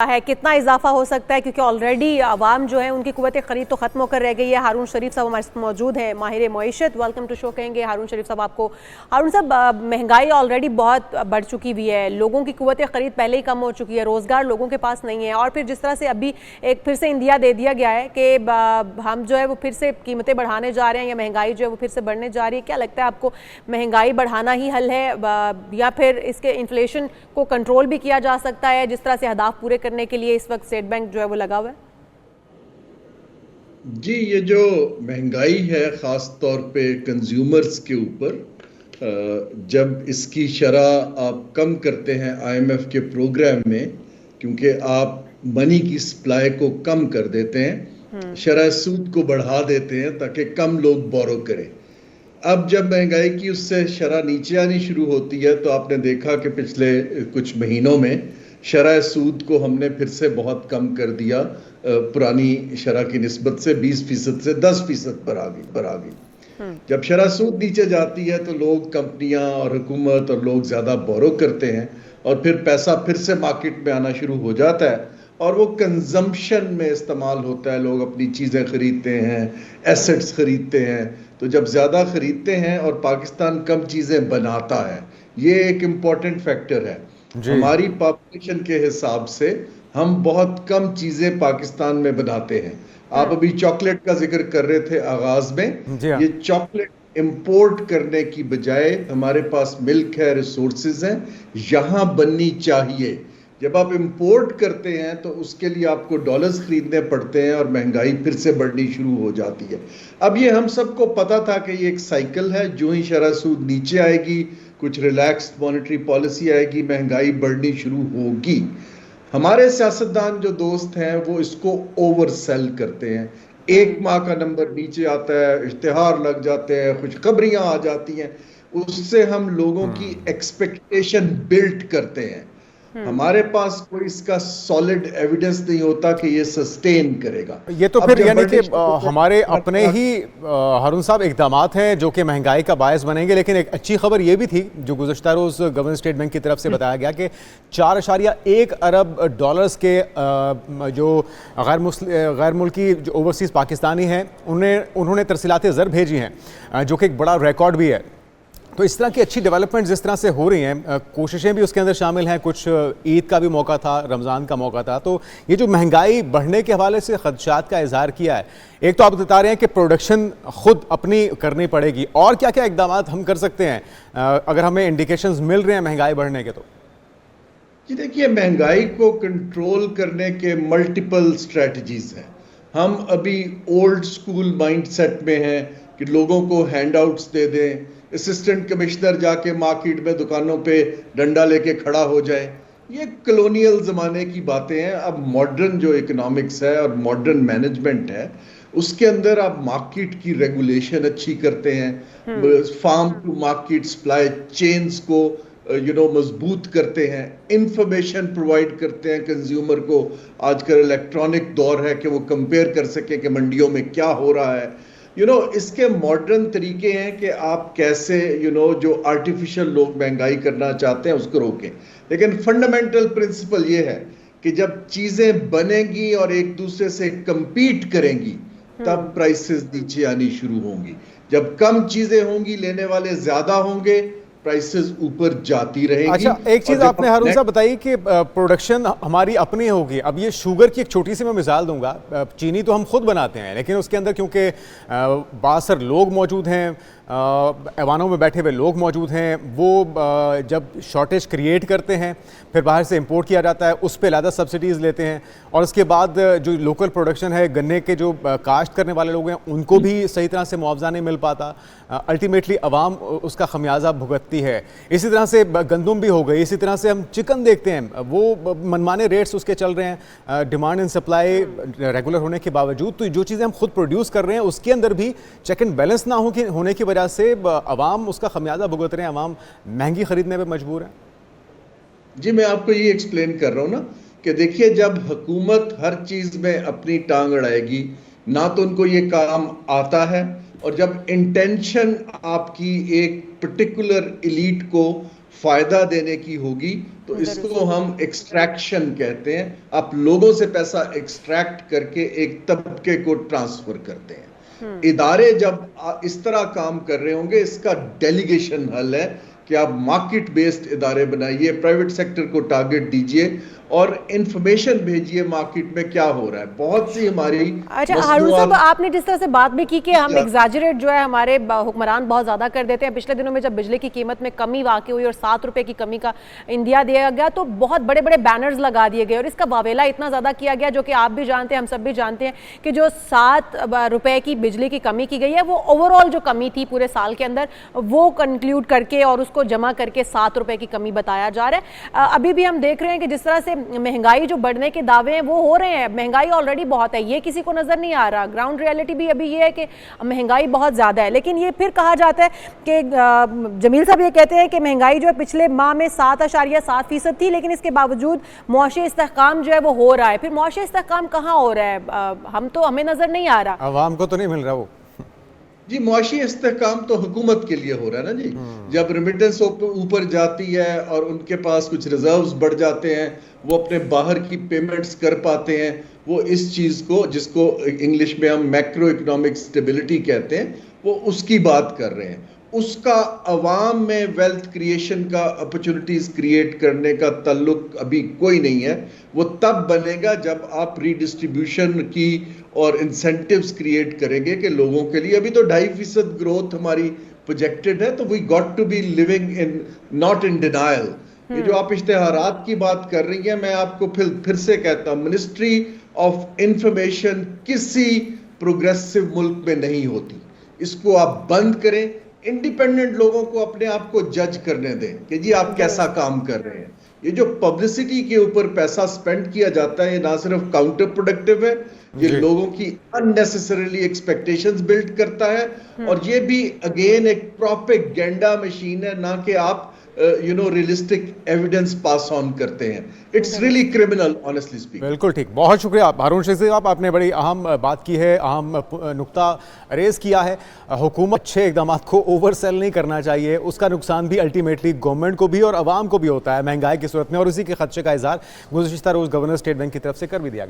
है कितना इजाफा हो सकता है, क्योंकि ऑलरेडी आवाम जो है उनकी कुव्वत खरीद तो खत्म होकर रह गई है। हारून शरीफ साहब हमारे साथ मौजूद हैं, माहिर मईशत। वेलकम टू शो कहेंगे हारून शरीफ साहब आपको। हारून साहब, महंगाई ऑलरेडी बहुत बढ़ चुकी हुई है, लोगों की कुव्वत खरीद पहले ही कम हो चुकी है, रोज़गार लोगों के पास नहीं है, और फिर जिस तरह से अभी एक फिर से इंदिया दे दिया गया है कि हम जो है वो फिर से कीमतें बढ़ाने जा रहे हैं या महंगाई जो है वो फिर से बढ़ने जा रही है, क्या लगता है आपको महंगाई बढ़ाना ही हल है या फिर इसके इन्फ्लेशन को कंट्रोल भी किया जा सकता है, जिस तरह से अहदाफ पूरे करने के लिए इस वक्त स्टेट बैंक जो है वो लगा हुआ है? जी, ये जो महंगाई है ख़ास तौर पे कंज्यूमर्स के ऊपर, जब इसकी शरह आप कम करते हैं आईएमएफ के प्रोग्राम में, क्योंकि आप मनी की सप्लाई को कम कर देते हैं, शरह सूद को बढ़ा देते हैं ताकि कम लोग बोरो करें। अब जब महंगाई की उससे शरह नीचे आनी शुरू होती है तो आपने देखा कि पिछले कुछ महीनों में शरह सूद को हमने फिर से बहुत कम कर दिया, पुरानी शरह की निस्बत से 20% से 10% पर आ गई। जब शरह सूद नीचे जाती है तो लोग, कंपनियां और हुकूमत और लोग ज़्यादा बोरो करते हैं और फिर पैसा फिर से मार्केट में आना शुरू हो जाता है और वो कंजम्पशन में इस्तेमाल होता है। लोग अपनी चीज़ें खरीदते हैं, एसेट्स खरीदते हैं। तो जब ज़्यादा खरीदते हैं और पाकिस्तान कम चीज़ें बनाता है, ये एक इम्पॉर्टेंट फैक्टर है। हमारी पॉपुलेशन के हिसाब से हम बहुत कम चीज़ें पाकिस्तान में बनाते हैं। आप अभी चॉकलेट का जिक्र कर रहे थे आगाज में। ये चॉकलेट इंपोर्ट करने की बजाय हमारे पास मिल्क है, रिसोर्सेज हैं, यहाँ बननी चाहिए। जब आप इंपोर्ट करते हैं तो उसके लिए आपको डॉलर्स खरीदने पड़ते हैं और महंगाई फिर से बढ़नी शुरू हो जाती है। अब ये हम सबको पता था कि ये एक साइकिल है, जो ही शरह सूद नीचे आएगी, कुछ रिलैक्स्ड मॉनेटरी पॉलिसी आएगी, महंगाई बढ़नी शुरू होगी। हमारे सियासतदान जो दोस्त हैं वो इसको ओवर सेल करते हैं। एक माह का नंबर नीचे आता है, इश्तिहार लग जाते हैं, खुशखबरियां आ जाती हैं, उससे हम लोगों की एक्सपेक्टेशन बिल्ड करते हैं। हमारे पास कोई इसका सॉलिड एविडेंस नहीं होता कि ये सस्टेन करेगा। ये तो फिर यानी कि हमारे अपने ही हारून साहब इक़दामात हैं जो कि महंगाई का बायस बनेंगे। लेकिन एक अच्छी खबर ये भी थी जो गुज़श्ता रोज़ गवर्नर स्टेट बैंक की तरफ से बताया गया कि 4.1 अरब डॉलर्स के जो गैर मुल्की जो ओवरसीज़ पाकिस्तानी हैं उन्होंने तरसीलात ज़र भेजी हैं, जो कि एक बड़ा रिकॉर्ड भी है। तो इस तरह की अच्छी डेवलपमेंट जिस तरह से हो रही हैं, कोशिशें भी उसके अंदर शामिल हैं, कुछ ईद का भी मौका था, रमज़ान का मौका था, तो ये जो महंगाई बढ़ने के हवाले से खदशात का इजहार किया है, एक तो आप बता रहे हैं कि प्रोडक्शन खुद अपनी करनी पड़ेगी, और क्या क्या इकदाम हम कर सकते हैं अगर हमें इंडिकेशंस मिल रहे हैं महंगाई बढ़ने के? तो जी देखिए, महंगाई को कंट्रोल करने के मल्टीपल स्ट्रेटजीज हैं। हम अभी ओल्ड स्कूल माइंडसेट में हैं कि लोगों को हैंडआउट्स दे दें, असिस्टेंट कमिश्नर जाके मार्केट में दुकानों पे डंडा लेके खड़ा हो जाए। ये कॉलोनियल ज़माने की बातें हैं। अब मॉडर्न जो इकोनॉमिक्स है और मॉडर्न मैनेजमेंट है, उसके अंदर आप मार्केट की रेगुलेशन अच्छी करते हैं, farm to market supply chains को मजबूत करते हैं, इंफॉर्मेशन प्रोवाइड करते हैं कंज्यूमर को। आजकल इलेक्ट्रॉनिक दौर है कि वो कंपेयर कर सके कि मंडियों में क्या हो रहा है। इसके मॉडर्न तरीके हैं कि आप कैसे जो आर्टिफिशियल लोग महंगाई करना चाहते हैं उसको रोकें। लेकिन फंडामेंटल प्रिंसिपल ये है कि जब चीजें बनेंगी और एक दूसरे से कंपीट करेंगी तब प्राइसेस नीचे आनी शुरू होंगी। जब कम चीजें होंगी, लेने वाले ज्यादा होंगे, प्राइसेस ऊपर जाती रहेंगी। अच्छा, एक चीज़ आपने हारून साहब बताई कि प्रोडक्शन हमारी अपनी होगी। अब ये शुगर की एक छोटी सी मैं मिसाल दूंगा। चीनी तो हम खुद बनाते हैं, लेकिन उसके अंदर क्योंकि बासर लोग मौजूद हैं, ऐवानों में बैठे हुए लोग मौजूद हैं, वो जब शॉर्टेज क्रिएट करते हैं फिर बाहर से इंपोर्ट किया जाता है, उस पर ज़्यादा सब्सिडीज़ लेते हैं, और उसके बाद जो लोकल प्रोडक्शन है, गन्ने के जो काश्त करने वाले लोग हैं उनको भी सही तरह से मुआवजा नहीं मिल पाता। अल्टीमेटली अवाम उसका खमियाजा भुगतती है। इसी तरह से गंदम भी हो गई, इसी तरह से हम चिकन देखते हैं, वो मनमाने रेट्स उसके चल रहे हैं, डिमांड एंड सप्लाई रेगुलर होने के बावजूद। तो जो चीज़ें हम खुद प्रोड्यूस कर रहे हैं उसके अंदर भी चेक एंड बैलेंस ना होने की वजह से अवाम उसका खमियाजा भुगत रहे हैं, अवाम महंगी खरीदने पे मजबूर है। जी, मैं आपको ये एक्सप्लेन कर रहा हूँ ना कि देखिए, जब हुकूमत हर चीज में अपनी टांग अड़ाएगी ना तो उनको ये काम आता है, और जब इंटेंशन आपकी एक पर्टिकुलर एलीट को फायदा देने की होगी तो इसको हम एक्सट्रैक्शन कहते हैं। आप लोगों से पैसा एक्सट्रैक्ट करके एक तबके को ट्रांसफर करते हैं। इदारे जब इस तरह काम कर रहे होंगे, इसका डेलीगेशन हल है कि आप मार्केट बेस्ड इदारे बनाइए, प्राइवेट सेक्टर को टारगेट दीजिए और इंफॉर्मेशन भेजिए मार्केट में क्या हो रहा है। बहुत सी हमारी अच्छा हारून साहब, आपने जिस तरह से बात भी की कि हम एग्जैजरेट जो है हमारे हुक्मरान बहुत ज़्यादा कर देते हैं। पिछले दिनों में जब बिजली की कीमत में कमी वाक़ई हुई और 7 रुपए की कमी का इंदिया दिया गया तो बहुत बड़े बड़े बैनर्स लगा दिए गए और इसका वावेला इतना ज़्यादा किया गया, जो कि आप भी जानते हैं, हम सब भी जानते हैं कि जो 7 रुपए की बिजली की कमी की गई है वो ओवरऑल जो कमी थी पूरे साल के अंदर वो कंक्लूड करके और उसको जमा करके 7 रुपए की कमी बताया जा रहा है। अभी भी हम देख रहे हैं कि जिस तरह से महंगाई जो बढ़ने के दावे हैं वो हो रहे हैं, महंगाई ऑलरेडी बहुत है, ये किसी को नजर नहीं आ रहा। ग्राउंड रियलिटी भी अभी ये है कि महंगाई बहुत ज्यादा है। लेकिन ये फिर कहा जाता है कि जमील साहब ये कहते हैं कि महंगाई जो है पिछले माह में 7.7% थी, लेकिन इसके बावजूद मुआशी इस्तेहकाम जो है वो हो रहा है। फिर मुआशी इस्तेहकाम कहाँ हो रहा है? हमें नजर नहीं आ रहा, आवाम को तो नहीं मिल रहा वो। जी, मुआशी इस्तेहकाम तो हुकूमत के लिए हो रहा है ना जी। जब रेमिटेंस ऊपर जाती है और उनके पास कुछ रिजर्व्स बढ़ जाते हैं, वो अपने बाहर की पेमेंट्स कर पाते हैं, वो इस चीज को, जिसको इंग्लिश में हम मैक्रो इकोनॉमिक स्टेबिलिटी कहते हैं, वो उसकी बात कर रहे हैं। उसका अवाम में वेल्थ क्रिएशन का, अपॉर्चुनिटीज क्रिएट करने का ताल्लुक अभी कोई नहीं है। वो तब बनेगा जब आप रीडिस्ट्रीब्यूशन की और इंसेंटिव्स क्रिएट करेंगे कि लोगों के लिए। अभी तो 2.5% ग्रोथ हमारी प्रोजेक्टेड है, तो we got to be living in, not in denial. ये जो आप इश्तेहारात की बात कर रही हैं, मैं आपको फिर से कहता हूं, मिनिस्ट्री ऑफ इंफॉर्मेशन किसी प्रोग्रेसिव मुल्क में नहीं होती। इसको आप बंद करें, इंडिपेंडेंट लोगों को अपने आप को जज करने दें कि जी आप कैसा काम कर रहे हैं। ये जो पब्लिसिटी के ऊपर पैसा स्पेंड किया जाता है, ये ना सिर्फ काउंटर प्रोडक्टिव है, ये लोगों की अननेसेसरीली एक्सपेक्टेशंस बिल्ड करता है, और ये भी अगेन एक प्रोपेगेंडा मशीन है, ना कि आप रियलिस्टिक एविडेंस पास ऑन करते हैं। It's really criminal, honestly speaking. बिल्कुल ठीक, बहुत शुक्रिया हारून रशीद साहब, आपने बड़ी अहम बात की है, अहम नुक्ता रेज किया है। हुकूमत अच्छे इकदाम को ओवर सेल नहीं करना चाहिए, उसका नुकसान भी अल्टीमेटली गवर्नमेंट को भी और आवाम को भी होता है महंगाई की सूरत में, और इसी के खदशे का इजहार गुज़श्ता रोज़ गवर्नर स्टेट बैंक की तरफ से कर भी दिया गया।